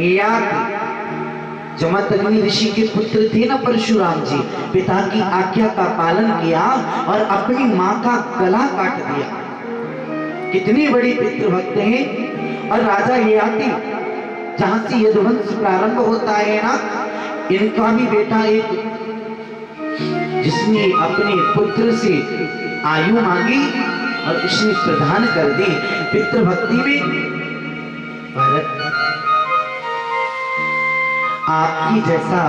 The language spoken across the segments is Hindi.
ययाति जमदग्नि ऋषि के पुत्र थे ना परशुराम जी, पिता की आज्ञा का पालन किया और अपनी मां का गला काट दिया। कितनी बड़ी पितृभक्त हैं। और राजा ययाति जहां से यदुवंश प्रारंभ होता है ना, इनका भी बेटा एक, जिसने अपने पुत्र से आयु मांगी और उसने प्रदान कर दी। पितृभक्ति में भरत, आपकी जैसा,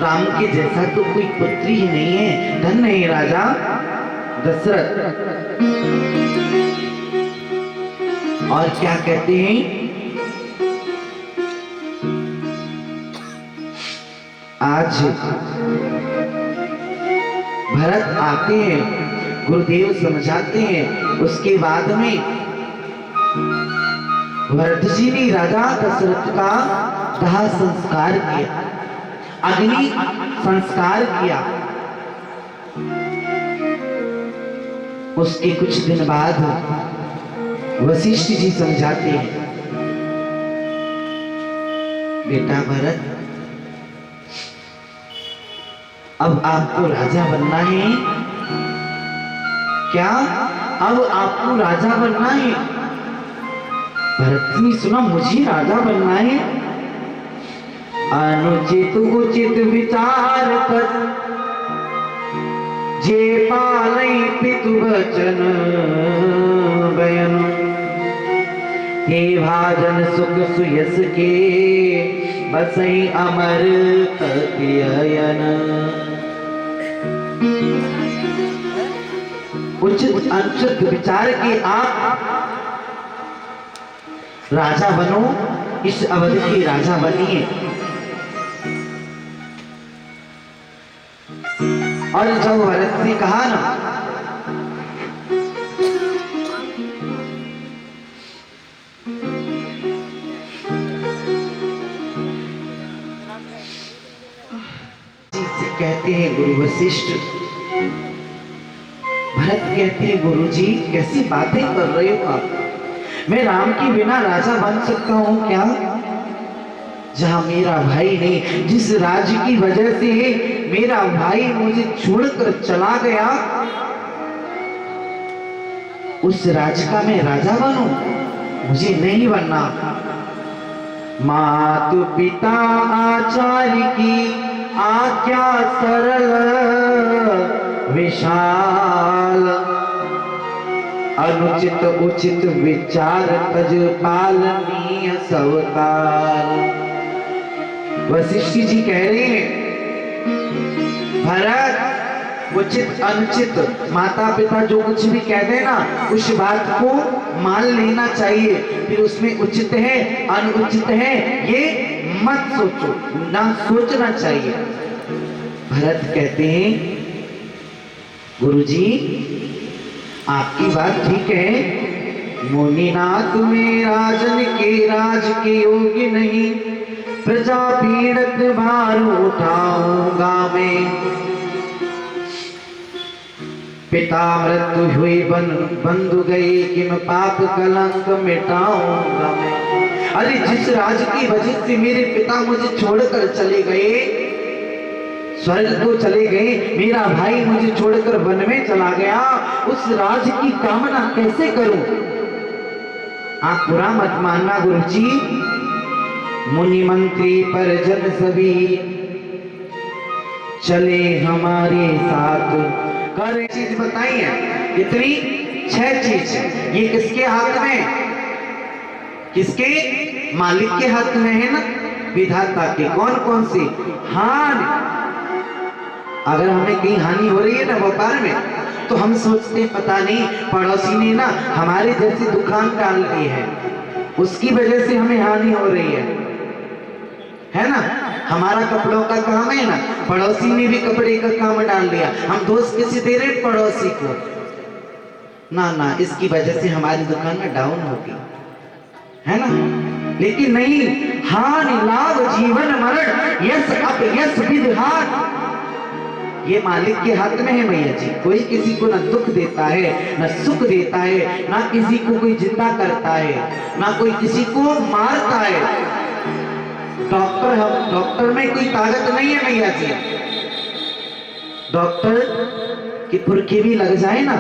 राम के जैसा तो कोई पुत्र ही नहीं है। धन्य है राजा दशरथ। और क्या कहते हैं, आज भरत आते हैं, गुरुदेव समझाते हैं। उसके बाद में भरत जी ने राजा दशरथ का दाह संस्कार किया, अग्नि संस्कार किया। उसके कुछ दिन बाद वशिष्ठ जी समझाते हैं, बेटा भरत, अब आपको राजा बनना है। क्या? अब आपको राजा बनना है? भरत ने सुना, मुझे राजा बनना है? अनुचित उचित विचार कर जे पालई पितु वचन बयन, हे भाजन सुख सुयस के बसई अमर अयन। उचित अनुचित विचार के आप राजा बनो, इस अवध के राजा बनिए। और जब भरत ने कहा ना, कहते हैं गुरु वशिष्ठ, भरत कहते हैं गुरुजी कैसी बातें कर रहे हो आप, मैं राम के बिना राजा बन सकता हूं क्या? जहां मेरा भाई नहीं, जिस राज्य की वजह से मेरा भाई मुझे छोड़कर चला गया, उस राज्य का मैं राजा बनूं? मुझे नहीं बनना। मातु पिता आचार्य की आज्ञा सरल विशाल, अनुचित उचित विचार तज पालनीय सवकार। वशिष्ठ जी कह रहे हैं, भरत, उचित अनुचित माता पिता जो कुछ भी कह दे ना, उस बात को मान लेना चाहिए। फिर उसमें उचित है अनुचित है ये मत सोचो, ना सोचना चाहिए। भरत कहते हैं, गुरुजी आपकी बात ठीक है, मुनिनाथ में राजन के राज के योग्य नहीं, प्रजा पीड़ित भार उठाऊंगा मैं, पिता मृत्यु हुए बंधु गए, किम पाप कलंक मिटाऊंगा मैं। अरे जिस राज की वजह से मेरे पिता मुझे छोड़कर चले गए, स्वर्ग को चले गए, मेरा भाई मुझे छोड़कर वन में चला गया, उस राज की कामना कैसे करूं? आप बुरा मत मानना गुरुजी, मुनि मंत्री परिजन सभी चले हमारे साथ। कर चीज बताइए, कितनी? 6 चीज। ये किसके हाथ में? किसके? मालिक के हाथ में है ना, विधाता के। कौन कौन सी? हानि। अगर हमें कहीं हानि हो रही है ना व्यापार में, तो हम सोचते पता नहीं पड़ोसी ने ना हमारे जैसी दुकान डाल दी है, उसकी वजह से हमें हानि हो रही है ना। हमारा कपड़ों का काम है ना, पड़ोसी ने भी कपड़े का काम डाल दिया, हम दोस्त किसी दे रहे पड़ोसी को, ना ना इसकी वजह से हमारी दुकान में डाउन होगी, है ना। लेकिन नहीं, हानि लाभ जीवन मरण यस अपयस विधान, ये मालिक के हाथ में है मैया जी। कोई किसी को ना दुख देता है, ना सुख देता है, ना किसी को कोई जिंदा करता है, ना कोई किसी को मारता है। डॉक्टर में कोई ताकत नहीं है मैया जी। डॉक्टर की पुरखी भी लग जाए ना,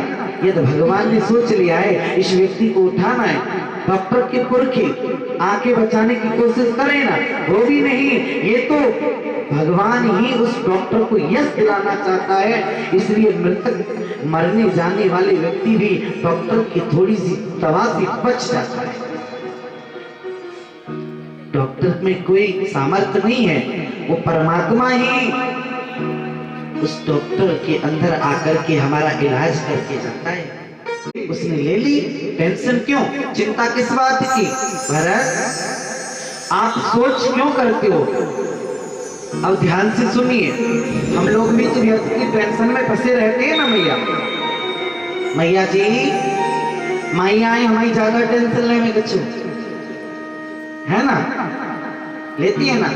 ये तो भगवान ने सोच लिया है इस व्यक्ति को उठाना है। डॉक्टर की पुरखी आके बचाने की कोशिश करे ना, वो भी नहीं, ये तो भगवान ही उस डॉक्टर को यश दिलाना चाहता है। इसलिए मृतक मरने जाने वाले व्यक्ति भी डॉक्टर की थोड़ी सी दवा से बच जाता है। डॉक्टर में कोई सामर्थ्य नहीं है, वो परमात्मा ही उस डॉक्टर के अंदर आकर के हमारा इलाज करके जाता है। उसने ले ली, टेंशन क्यों, चिंता किस बात की? भरत, आप सोच क्यों करते हो? अब ध्यान से सुनिए, हम लोग भी तो व्यर्थ की टेंशन में फंसे रहते हैं ना मैया। मैया जी, मैया हमारी ज्यादा टेंशन लेने कुछ है ना, लेती है ना।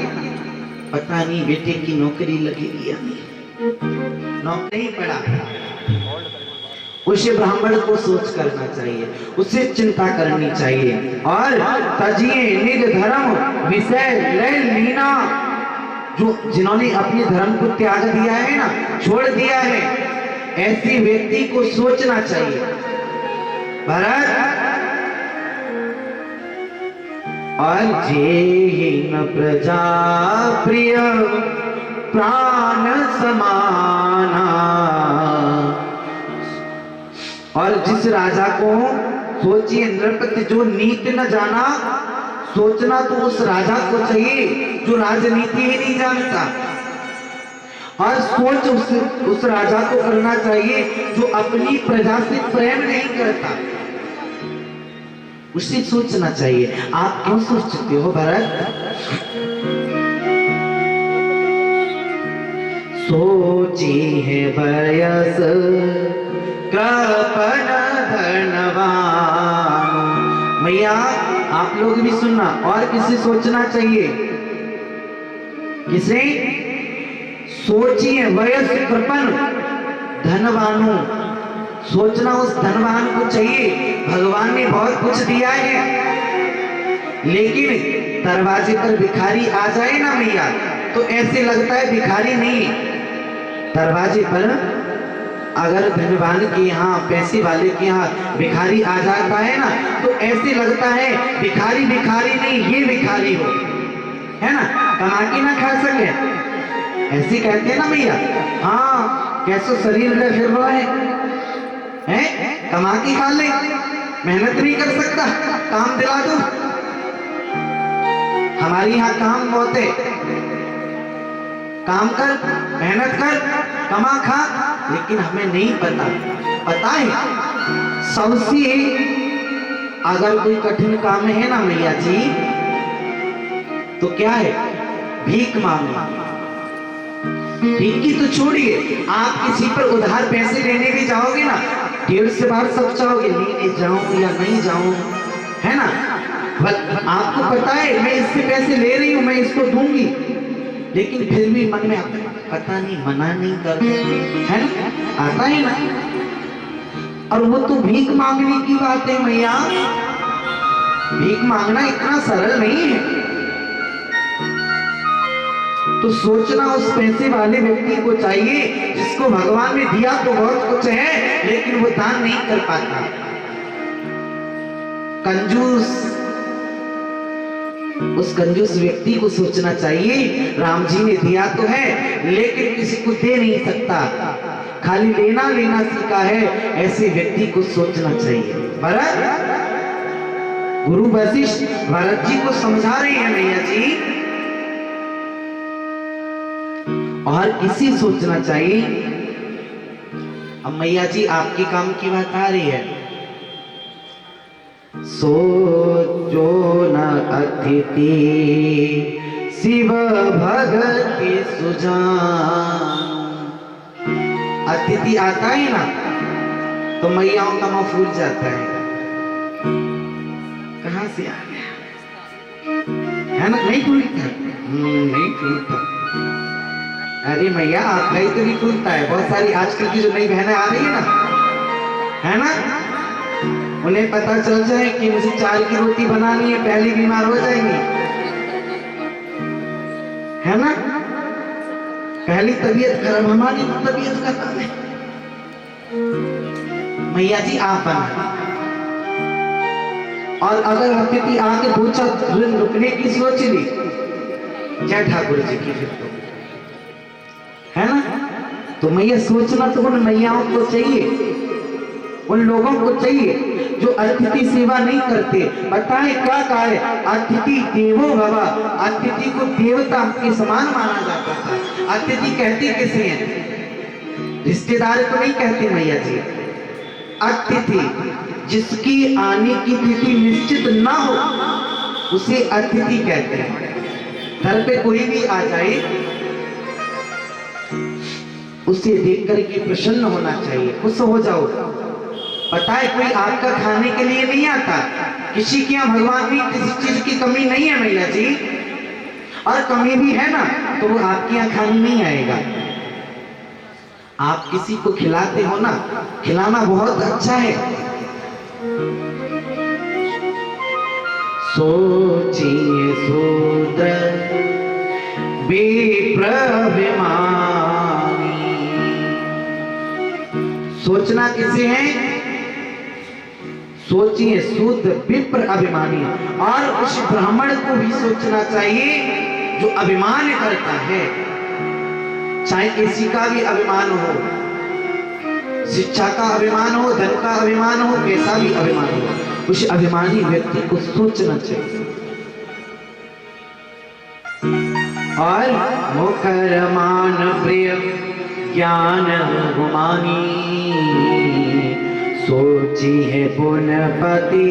पता नहीं बेटे की नौकरी लगेगी या नहीं, नौकरी पड़ा, उसे ब्राह्मण को सोच करना चाहिए, उसे चिंता करनी चाहिए। और तजिए निज धर्म विषय ले लीना, जो जिन्होंने अपने धर्म को त्याग दिया है ना, छोड़ दिया है, ऐसे व्यक्ति को सोचना चाहिए। भरत, और जे न प्रजा प्रिय प्राण समाना, और जिस राजा को सोचिए नृपति जो नीति न जाना, सोचना तो उस राजा को चाहिए जो राजनीति ही नहीं जानता, और सोच उस राजा को करना चाहिए जो अपनी प्रजा से प्रेम नहीं करता, उसे सोचना चाहिए। आप क्यों सोचते हो भरत? सोची है बयस कृपण धनवान। मैया आप लोग भी सुनना, और किसे सोचना चाहिए? किसे? सोचिए वयस कृपण धनवानों, सोचना उस धनवान को चाहिए। भगवान ने बहुत कुछ दिया है, लेकिन दरवाजे पर भिखारी आ जाए ना मैया, तो ऐसे लगता है भिखारी नहीं। दरवाजे पर अगर धनवान के यहाँ, पैसे वाले के यहाँ भिखारी आ जाता है ना, तो ऐसे लगता है भिखारी भिखारी नहीं, ये भिखारी हो, है ना, कमा के ना खा सके, ऐसे कहते हैं ना भैया। हाँ, कैसे शरीर में फिर रहा है, कमा के खा ले, मेहनत नहीं कर सकता, काम दिला दो। हमारे यहाँ काम बहुत है, काम कर, मेहनत कर, कमा खा, लेकिन हमें नहीं पता है सबसे अगर कोई कठिन काम है ना मैया जी, तो क्या है? भीख मांगना। भीख की तो छोड़िए, आप किसी पर उधार पैसे लेने भी जाओगे ना, 1.5 बार सब चाहोगे, लेने जाऊं या नहीं जाऊं, है ना। आपको पता है मैं इससे पैसे ले रही हूं, मैं इसको दूंगी, लेकिन फिर भी मन में पता नहीं, मना नहीं करते, है ना, आता है ना। और वो तो भीख मांगने की बात है मैया, भीख मांगना इतना सरल नहीं है। तो सोचना उस पैसे वाले व्यक्ति को चाहिए जिसको भगवान ने दिया तो बहुत कुछ है, लेकिन वो दान नहीं कर पाता। कंजूस, उस कंजूस व्यक्ति को सोचना चाहिए। राम जी ने दिया तो है, लेकिन किसी को दे नहीं सकता, खाली लेना लेना सीखा है, ऐसे व्यक्ति को सोचना चाहिए। भरत, गुरु वशिष्ठ भरत जी को समझा रहे हैं मैया जी, और किसी सोचना चाहिए। अब मैया जी आपके काम की बात आ रही है। सोचो न अतिथि शिव भगति सुजान। अतिथि आता है ना, तो मैयाओं का मुंह फूल जाता है, कहां से आ गया, है ना, नहीं फूलता, नहीं फूलता। अरे मैया आपका ही तो नहीं खुलता है। बहुत सारी आजकल की जो नई बहनें आ रही है ना, उन्हें पता चल जाए कि मुझे 4 की रोटी बनानी है, पहले बीमार हो जाएंगी, है ना। पहली तबीयत खराब, हमारी तबीयत खराब है। मैया जी आप बना, और अगर अतिथि आके पूछा रुकने की सोच ली, जय ठाकुर जी की, फिर तो है ना। तो मैया सोचना तो उन मैयाओं को चाहिए, उन लोगों को चाहिए जो अतिथि सेवा नहीं करते। बताएं क्या कहा है, अतिथि देवो भव, अतिथि को देवता के समान माना जाता था। अतिथि कहते किसे हैं, रिश्तेदार को नहीं कहते मैया जी। अतिथि जिसकी आने की तिथि निश्चित ना हो उसे अतिथि कहते हैं। घर पे कोई भी आ जाए उसे देख करके प्रसन्न होना चाहिए, खुश हो जाओ। पता है कोई आपका खाने के लिए नहीं आता, किसी के यहाँ भगवान की किसी चीज की कमी नहीं है मैया जी, और कमी भी है ना तो वो आपके यहाँ खाने नहीं आएगा। आप किसी को खिलाते हो ना, खिलाना बहुत अच्छा है। सोचिए शूद्र विप्राभिमानी, सोचना किसे है, सोचिए शूद्र विप्र अभिमानी। और उस ब्राह्मण को भी सोचना चाहिए जो अभिमान करता है, चाहे किसी का भी अभिमान हो, शिक्षा का अभिमान हो, धन का अभिमान हो, कैसा भी अभिमान हो, उस अभिमानी व्यक्ति को सोचना चाहिए। और मुखर मान प्रिय ज्ञान गुमानी, सोची है पुनपति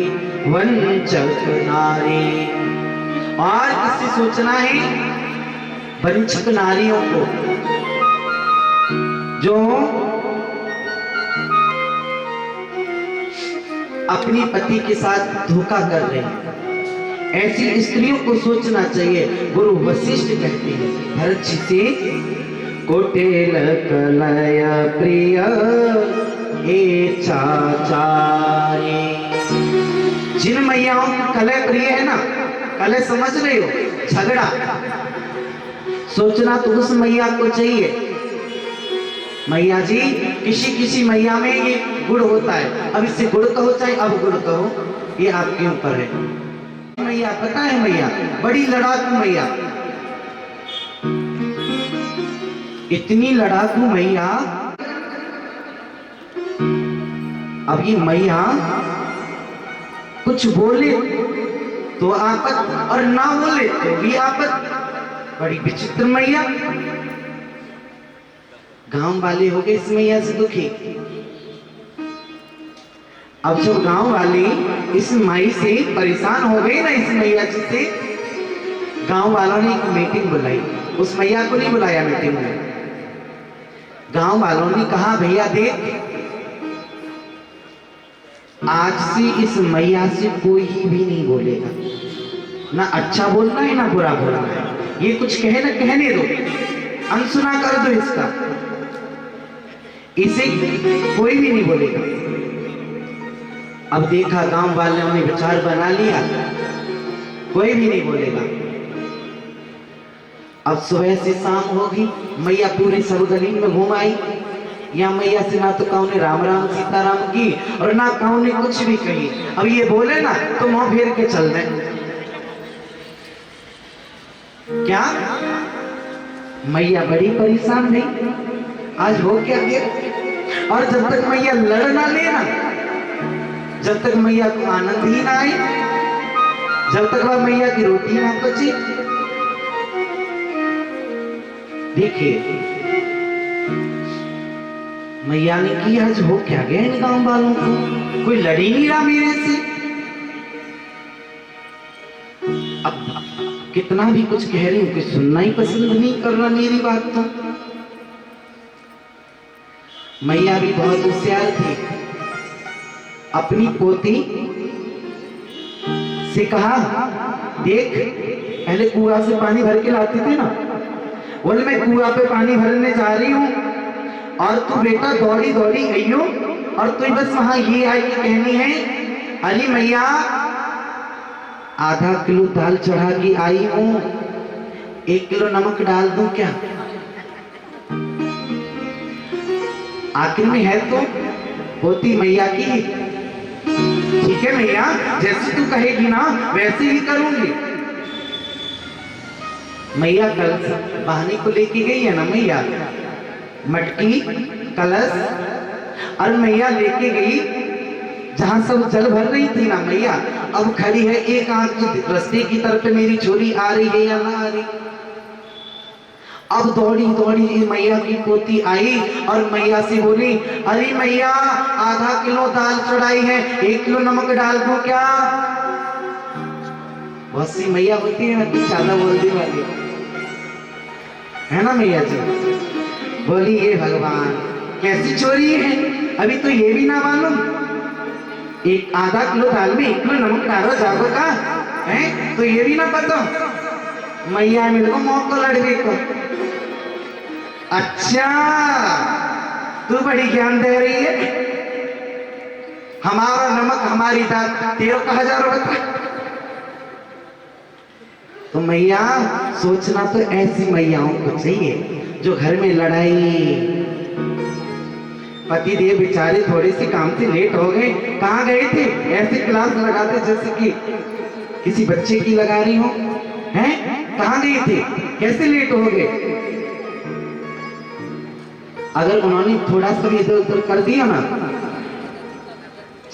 वंचक नारी। और किससे सोचना है, वंचक नारियों को जो अपनी पति के साथ धोखा कर रहे हैं, ऐसी स्त्रियों को सोचना चाहिए। गुरु वशिष्ठ कहते हैं भरत जी से, कोटेल कलय प्रिय ए चाचारे। जिन मैयाओं की कलय प्रिय है ना, कलय समझ रहे हो, झगड़ा, सोचना तो उस मैया को चाहिए। मैया जी किसी किसी मैया में ये गुड़ होता है, अब इससे गुड़ कहो चाहे अब गुड़ कहो, ये आपके ऊपर है। मैया पता है, मैया बड़ी लड़ाकू मैया, इतनी लड़ाकू मैया। अब ये मैया कुछ बोले तो आपत और ना बोले तो भी आपत, बड़ी विचित्र मैया। गांव वाले हो गए इस मैया से दुखी। अब जब गांव वाले इस माई से परेशान हो गए ना, इस मैया जी से, गांव वालों ने एक मीटिंग बुलाई। उस मैया को नहीं बुलाया मीटिंग में, गांव वालों ने कहा भैया देख, आज से इस मैया से कोई भी नहीं बोलेगा, ना अच्छा बोलना है ना बुरा बोलना है। ये कुछ कहे ना कहने दो, अनसुना कर दो इसका, इसे कोई भी नहीं बोलेगा। अब देखा गांव वालों ने विचार बना लिया, कोई भी नहीं बोलेगा। अब सुबह से शाम होगी, मैया पूरे सब गली में घूम आई। या मैया से ना तो कहूँ ने राम राम सीताराम की और ना कहूँ ने कुछ भी कही। अब ये बोले ना तो मुंह फेर के चल रहे। क्या मैया बड़ी परेशान नहीं, आज हो क्या गया। और जब तक मैया लड़ ना लेना, जब तक मैया को आनंद ही ना आए, जब तक वह मैया की रोटी ना बची। देखिए मैया ने की, आज हो क्या गया इन गांव वालों को, कोई लड़ ही नहीं रहा मेरे से। अब कितना भी कुछ कह रही हूं, कोई सुनना ही पसंद नहीं कर रहा मेरी बात। तो मैया भी बहुत होशियार थी, अपनी पोती से कहा देख, पहले कुआं से पानी भर के लाते थे ना, बोले मैं कुआं पे पानी भरने जा रही हूँ और तू बेटा दौड़ी दौड़ी गई हो और तू बस वहां ये आई कि कहनी है अरे मैया आधा किलो दाल चढ़ा के आई हूँ, 1 किलो नमक डाल दूं क्या? आखिर में है तो होती मैया की। ठीक है मैया, जैसे तू कहेगी ना वैसे ही करूंगी। मैया कल बहाने को लेके गई है ना मैया, मटकी कलश, और मैया लेके गई जहां सब जल भर रही थी ना मैया, अब खड़ी है एक आंख रास्ते की तरफ मेरी छोरी आ रही है या ना आ रही। अब दौड़ी दौड़ी मैया की पोती आई और मैया से बोली अरे मैया आधा किलो दाल चढ़ाई है, 1 किलो नमक डाल दूं क्या? बहुत सी मैया होती है ना ज्यादा बोलने वाली, है ना मैया जी। बोली ये भगवान कैसी चोरी है, अभी तो ये भी ना मालूम एक आधा किलो दाल में 1 किलो नमक डालो जाओ का है, तो ये भी ना पता। मैया मेरे को मौका लड़ने को, अच्छा तू बड़ी ज्ञान दे रही है, हमारा नमक हमारी दाल तेरे कहा जा रहा था। तो मैया सोचना तो ऐसी मैयाओं को चाहिए जो घर में लड़ाई, पति देव बेचारे थोड़े से काम से लेट हो गए, कहाँ गए थे, ऐसे क्लास लगाते जैसे कि किसी बच्चे की लगा रही हो, हैं कहाँ गए थे, कैसे लेट हो गए। अगर उन्होंने थोड़ा सा भी इधर उधर कर दिया ना,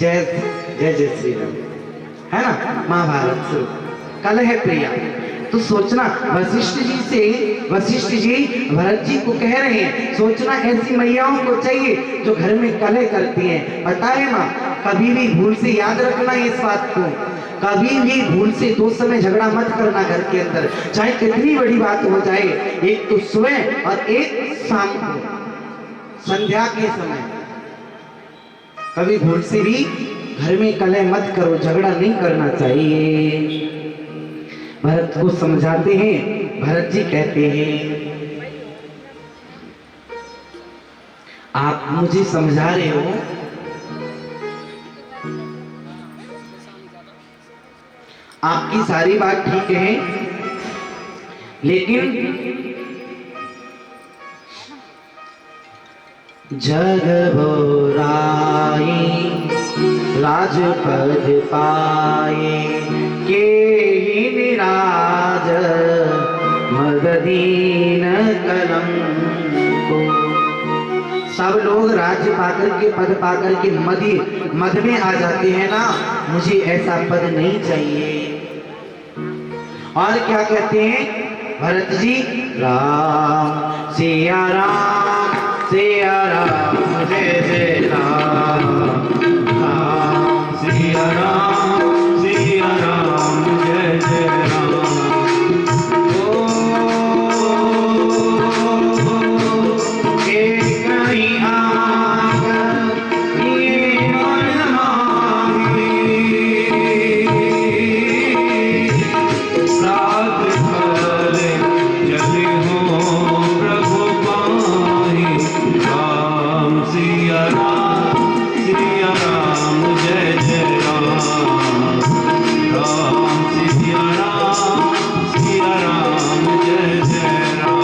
जय जय जय श्री राम, है ना महाभारत से कल है प्रिया। तो सोचना वशिष्ठ जी से, वशिष्ठ जी भरत जी को कह रहे हैं सोचना ऐसी मैयाओं को चाहिए जो घर में कलह करती हैं। पता है ना, कभी भी भूल से याद रखना इस बात को, कभी भी भूल से दो समय झगड़ा मत करना घर के अंदर, चाहे कितनी बड़ी बात हो जाए, एक तो सुबह और एक शाम को संध्या के समय। कभी भूल से भी घर में कलह मत करो, झगड़ा नहीं करना चाहिए। भरत को समझाते हैं, भरत जी कहते हैं आप मुझे समझा रहे हो, आपकी सारी बात ठीक है, लेकिन जग भोराई राजपद पाए के ही निराज मददीन कलम को। सब लोग राज्य पाकर के पद पाकर के मद में आ जाते हैं ना, मुझे ऐसा पद नहीं चाहिए। और क्या कहते हैं भरत जी, राम सिया राम सिया राम जय जय राम, राम सिया राम जय जय राम। एक ही आग ये मन मांगी, रात भर जल हो प्रभु पाहि, राम सिया राम जय जय राम, राम सिया राम जय जय राम।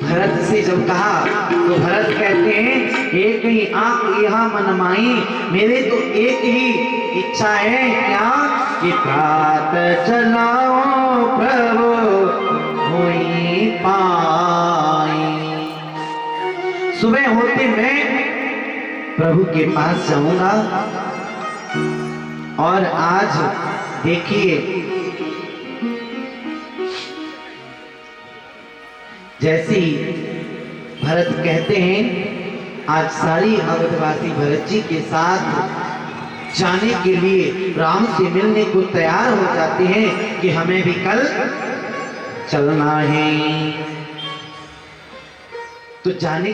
भरत से जब कहा तो भरत कहते हैं एक ही आंख यहाँ मन माई, मेरे तो एक ही इच्छा है क्या कि प्रात चलाओ प्रभु होई पाई। सुबह होते मैं प्रभु के पास जाऊंगा। और आज देखिए जैसे ही भरत कहते हैं, आज सारी अवधवासी भरत जी के साथ जाने के लिए राम से मिलने को तैयार हो जाते हैं कि हमें भी कल चलना है। तो जाने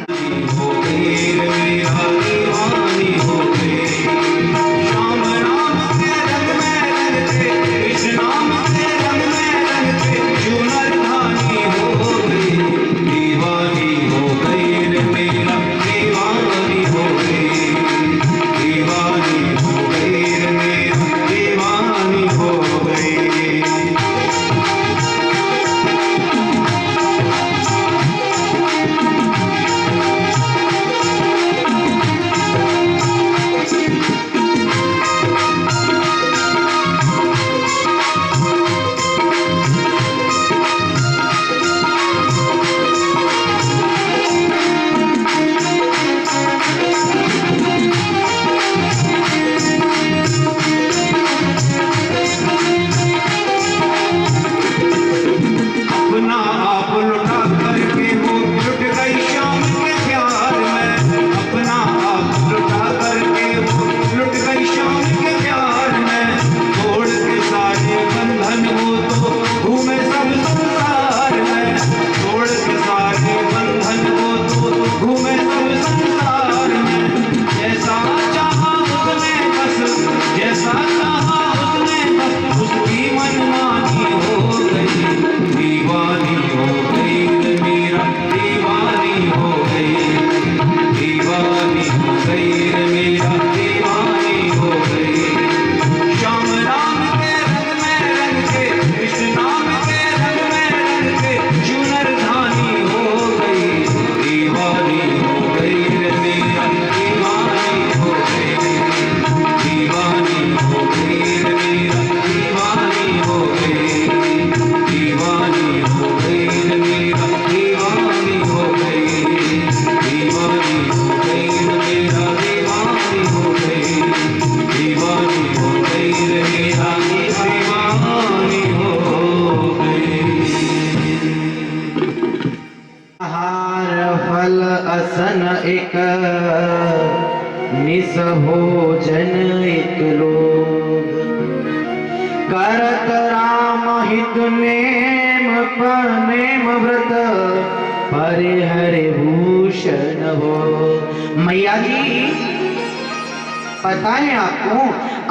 फल असन एक निस भोजन एक लोग करत राम हित नेम नेम व्रत परिहर भूषण हो। मैया जी पता है आपको,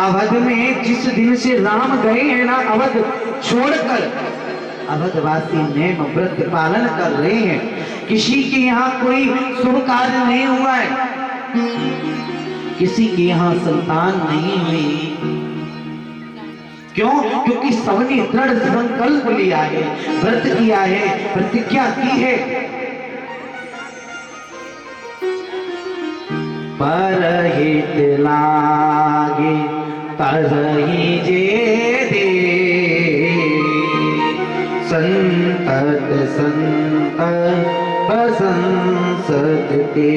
अवध में जिस दिन से राम गए हैं ना अवध छोड़कर, अवधवासी नेम व्रत पालन कर रहे हैं। किसी के यहाँ कोई शुभ कार्य नहीं हुआ है, किसी के यहाँ संतान नहीं हुई। क्यों? क्योंकि सबने दृढ़ संकल्प लिया है, व्रत किया है, प्रतिज्ञा की है। परहित लागे तरहि जे दे संतत संत प्रशंसत ते।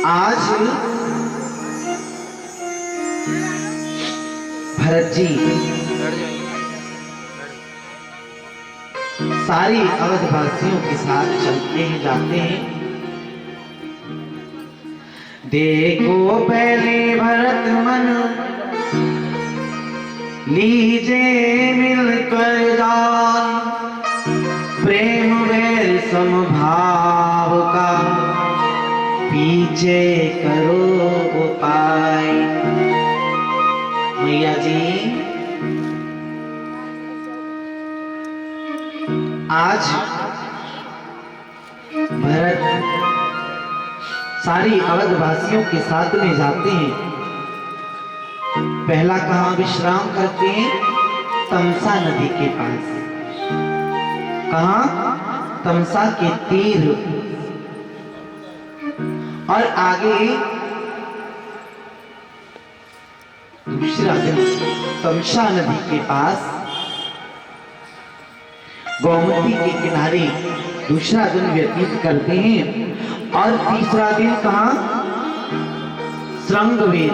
आज भरत जी सारी अवधवासियों के साथ चलते हैं, जाते हैं। देखो पहले भरत मन लीजे मिलकर जान, प्रेम वैर समभाव का पीछे करो उपाय। मैया जी आज भरत सारी अवधवासियों के साथ में जाते हैं। पहला कहां विश्राम करते हैं? तमसा नदी के पास। कहां? तमसा के तीर। और आगे दूसरा दिन तमसा नदी के पास गोमती के किनारे दूसरा दिन व्यतीत करते हैं। और तीसरा दिन कहां? श्रृंगवेर।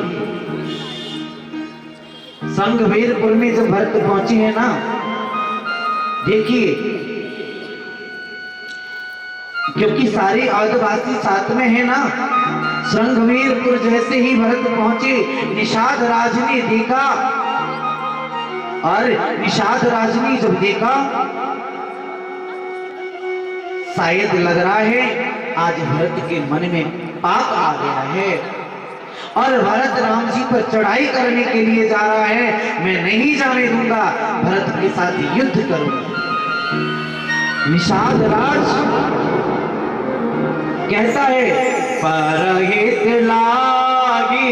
श्रृंगवेरपुर में जब भरत पहुंचे हैं ना, देखिए क्योंकि सारे अवधवासी साथ में है ना, श्रृंगवेरपुर जैसे ही भरत पहुंचे, निषाद राज ने देखा। और निषाद राज ने जब देखा, शायद लग रहा है आज भरत के मन में पाप आ गया है और भरत राम जी पर चढ़ाई करने के लिए जा रहा है। मैं नहीं जाने दूंगा, भरत के साथ युद्ध करूंगा। निषाद राज कहता है, परहित लागी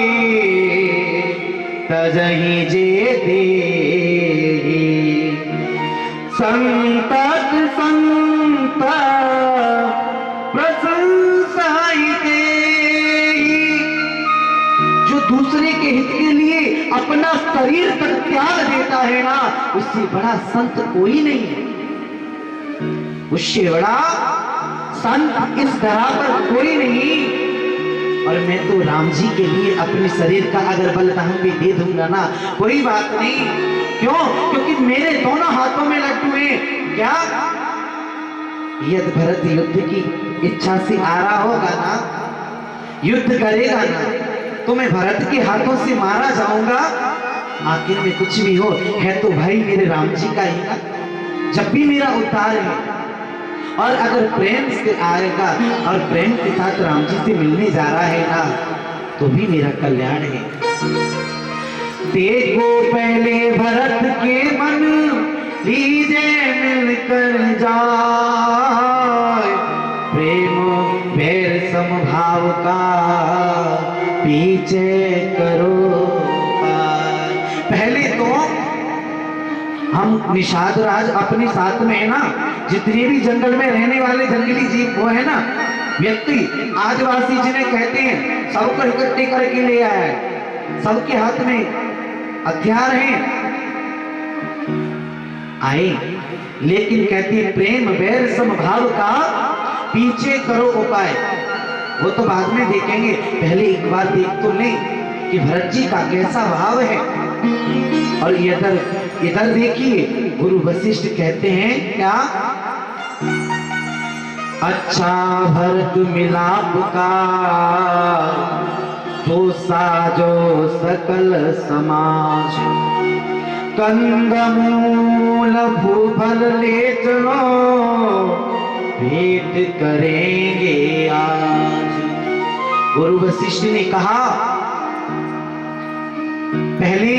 तजहि जे देहि संतत संत प्रशंसाई देहि। जो दूसरे के हित के लिए अपना शरीर तक त्याग देता है ना, उससे बड़ा संत कोई नहीं है। उससे बड़ा संत इस धरा पर कोई नहीं। और मैं तो राम जी के लिए अपने शरीर का अगर बलिदान भी दे दूंगा ना, कोई बात नहीं। क्यों? क्योंकि मेरे दोनों हाथों में लड्डू हैं। क्या? यदि भरत युद्ध की इच्छा से आ रहा होगा ना, युद्ध करेगा ना, तो मैं भरत के हाथों से मारा जाऊंगा। आखिर में कुछ भी हो, है तो भाई मेरे राम जी का ही ना। जब भी मेरा उद्धार है, और अगर प्रेम से आएगा और प्रेम के साथ राम जी से मिलने जा रहा है ना, तो भी मेरा कल्याण है। देखो पहले भरत के मन लीजे मिलकर जाए, प्रेम भैर समभाव का पीछे करो पाए। पहले तो हम निषाद राज अपने साथ में है ना, जितने भी जंगल में रहने वाले जंगली जीव वो है ना, व्यक्ति आदिवासी जिन्हें कहते हैं, सबको इकट्ठे करके ले आया है। सबके हाथ में हथियार हैं। आए, लेकिन कहते हैं प्रेम वैर समभाव का पीछे करो उपाय। वो तो बाद में देखेंगे, पहले एक बार देख तो ले कि भरत जी का कैसा भाव है। और इधर देखिए, गुरु वशिष्ठ कहते हैं क्या? अच्छा भरत मिलाप का तो साजो सकल समाज, कंदमूल भूफल ले चलो भेंट करेंगे आज। गुरु वशिष्ठ ने कहा, पहले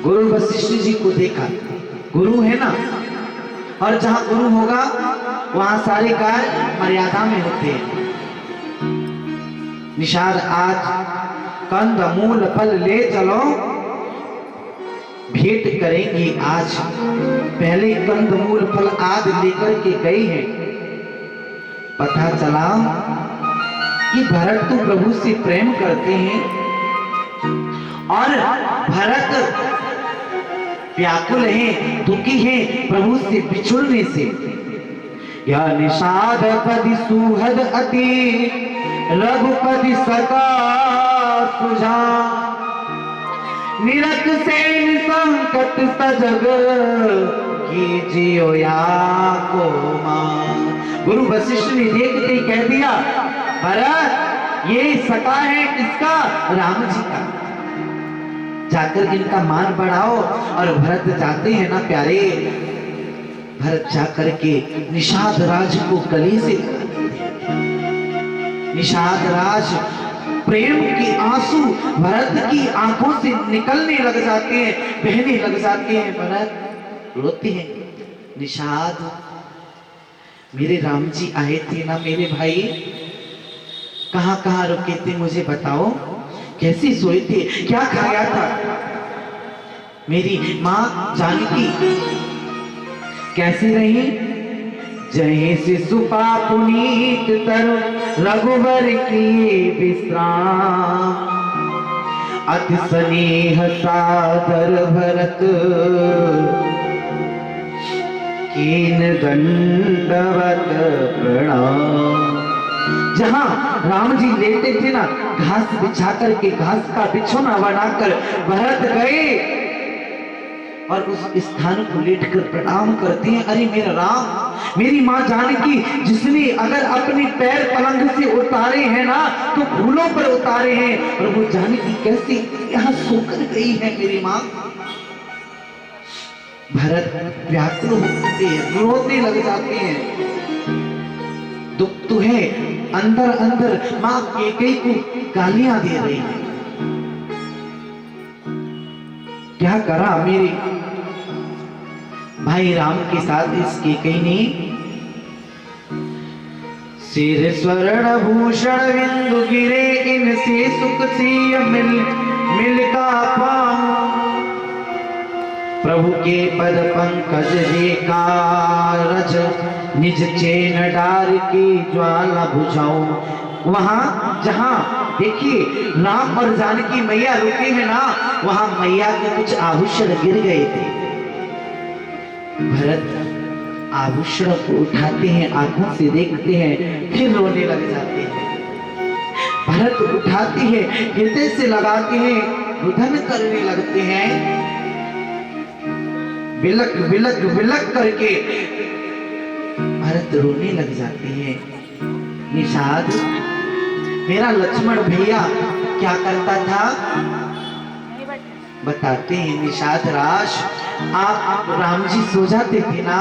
गुरु वशिष्ठ जी को देखा, गुरु है ना, और जहां गुरु होगा वहां सारे कार्य मर्यादा में होते हैं। निषाद आज कंद मूल फल ले चलो भेंट करेंगे आज। पहले कंद मूल फल आदि लेकर के गए हैं। पता चला कि भरत तो प्रभु से प्रेम करते हैं और भरत व्याकुल है, दुखी है प्रभु से बिछुड़ने से। या निषाद पदि सुहद अति रघुपति सका सुझा, निरख से संकट सजग कीजियो या को मां। गुरु वशिष्ठ ने देखते कह दिया, भरत ये सका है किसका? राम जी का। जाकर इनका मान बढ़ाओ। और भरत जाते हैं ना प्यारे, भरत जाकर के निषाद राज को गले से, निषाद राज प्रेम के आंसू भरत की आंखों से निकलने लग जाते हैं, बहने लग जाते हैं। भरत रोते हैं, निषाद मेरे राम जी आए थे ना मेरे भाई, कहां कहां रुके थे मुझे बताओ, कैसे सोए थे, क्या खाया था? मेरी मां जानकी कैसी रही? जय शिशुपा पुनीत तरु रघुवर किए विश्राम, अति स्नेह सादर भरत कीन दंडवत प्रणाम। जहां राम जी लेटे थे ना, घास बिछा करके घास का बिछौना बनाकर भरत गए और उस स्थान को लेटकर प्रणाम करते हैं। अरे मेरा राम, मेरी मां जानकी जिसने अगर अपने पैर पलंग से उतारे हैं ना तो फूलों पर उतारे हैं, और वो जानकी कैसे यहां सोकर गई है मेरी मां। भरत व्याकुल होते हैं, रोने लग जाते हैं। दुख तो है, अंदर अंदर मां कैकेयी को गालियां दे रही है। क्या करा मेरे भाई राम के साथ इस कैकेयी ने? सिर स्वर्ण भूषण बिंदु गिरे, इनसे सुख सिय मिलका पाऊं, प्रभु के पद पंकज जे कारज, निज चैन डार की ज्वाला बुझाओ। वहां जहां देखिए राम और जानकी मैया रुके हैं ना, वहां मैया के कुछ आभूषण गिर गए थे। भरत आभूषण को उठाते हैं, आंखों से देखते हैं, फिर रोने लग जाते हैं। भरत उठाते हैं, हृदय से लगाते हैं, रुदन करने लगते हैं, बिलक बिलक बिलक करके भरत रोने लग जाते हैं। निषाद मेरा लक्ष्मण भैया क्या करता था बताते हैं। निषाद राज आप राम जी सो जाते थे ना,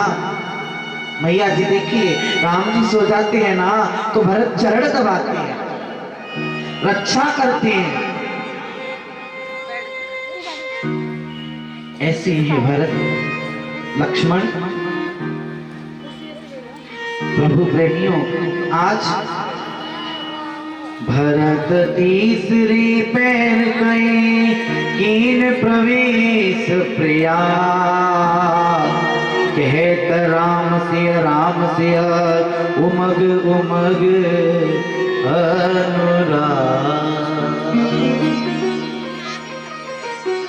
मैया जी देखिए राम जी सो जाते हैं ना तो भरत चरण दबाते हैं, रक्षा करते हैं। ऐसे ही भरत लक्ष्मण प्रभु प्रेमियों, आज भरत तीसरे पैर गए कीन प्रवेश प्रिया, कहत राम से उमग उमग अनुराग।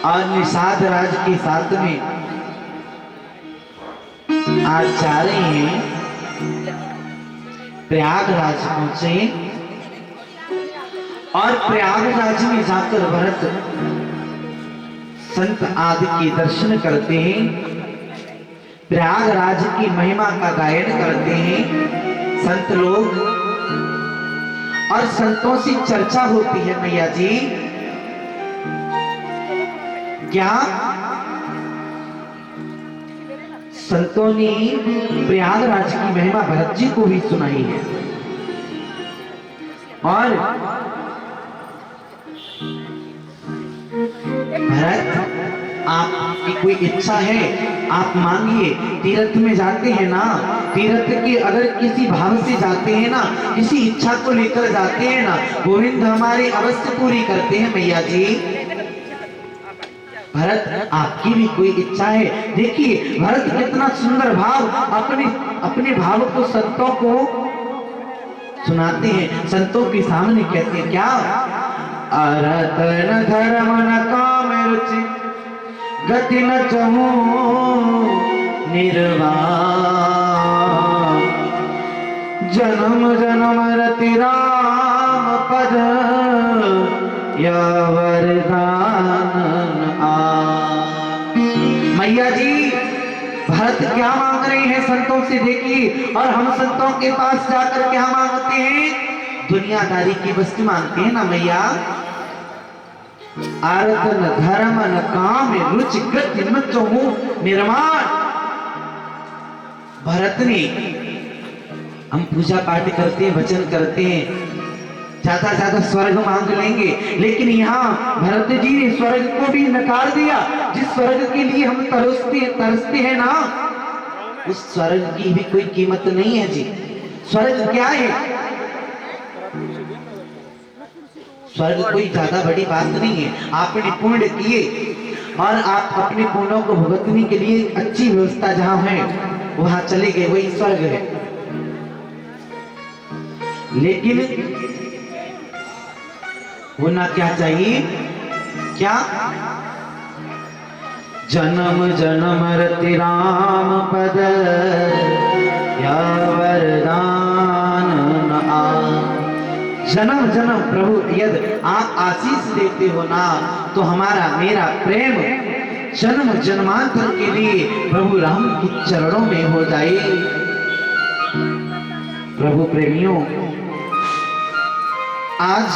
और निषाद राज के साथ में आज जा रहे हैं, प्रयागराज पहुंचे और प्रयागराज में जाकर भरत संत आदि के दर्शन करते हैं। प्रयागराज की महिमा का गायन करते हैं संत लोग, और संतों से चर्चा होती है मैया जी। क्या संतों ने प्रयागराज की महिमा भरत जी को भी सुनाई है। और भरत, आपकी कोई इच्छा है आप मांगिए। तीर्थ में जाते हैं ना, तीर्थ के अगर किसी भाव से जाते हैं ना, किसी इच्छा को लेकर जाते हैं ना, गोविंद हमारी अवश्य पूरी करते हैं मैया जी। भरत, आपकी भी कोई इच्छा है, देखिए भरत कितना सुंदर भाव अपने भाव को संतों को सुनाते हैं, संतों के सामने कहते हैं क्या, अरत न धर्म न काम रुचि गति न चहूं निर्वाण, जन्म जन्म रति राम पद या वरदान आ। मैया जी, भरत क्या मांग रहे हैं संतों से, देखिए। और हम संतों के पास जाकर क्या मांगते हैं, दुनियादारी की वस्तु मांगते हैं ना मैया। अर्थ न धर्म न काम रुचि गति न चहूं निर्माण। भरत ने, हम पूजा पाठ करते हैं, वचन करते हैं, ज्यादा ज्यादा स्वर्ग मांग लेंगे, लेकिन यहाँ भरत जी ने स्वर्ग को भी नकार दिया। जिस स्वर्ग के लिए हम तरसते हैं ना, उस स्वर्ग की भी कोई कीमत नहीं है जी। स्वर्ग क्या है, स्वर्ग कोई ज्यादा बड़ी बात नहीं है। आपने पुण्य किए और आप अपने पुण्यों को भुगतने के लिए अच्छी व्यवस्था जहां है वहां चले गए, वही स्वर्ग है। लेकिन होना क्या चाहिए, क्या, जन्म जन्म रति राम पद या वरदान न आ। जन्म जन्म प्रभु यदि आप आशीष देते हो ना, तो हमारा मेरा प्रेम जन्म जन्मांतर के लिए प्रभु राम के चरणों में हो जाए। प्रभु प्रेमियों, आज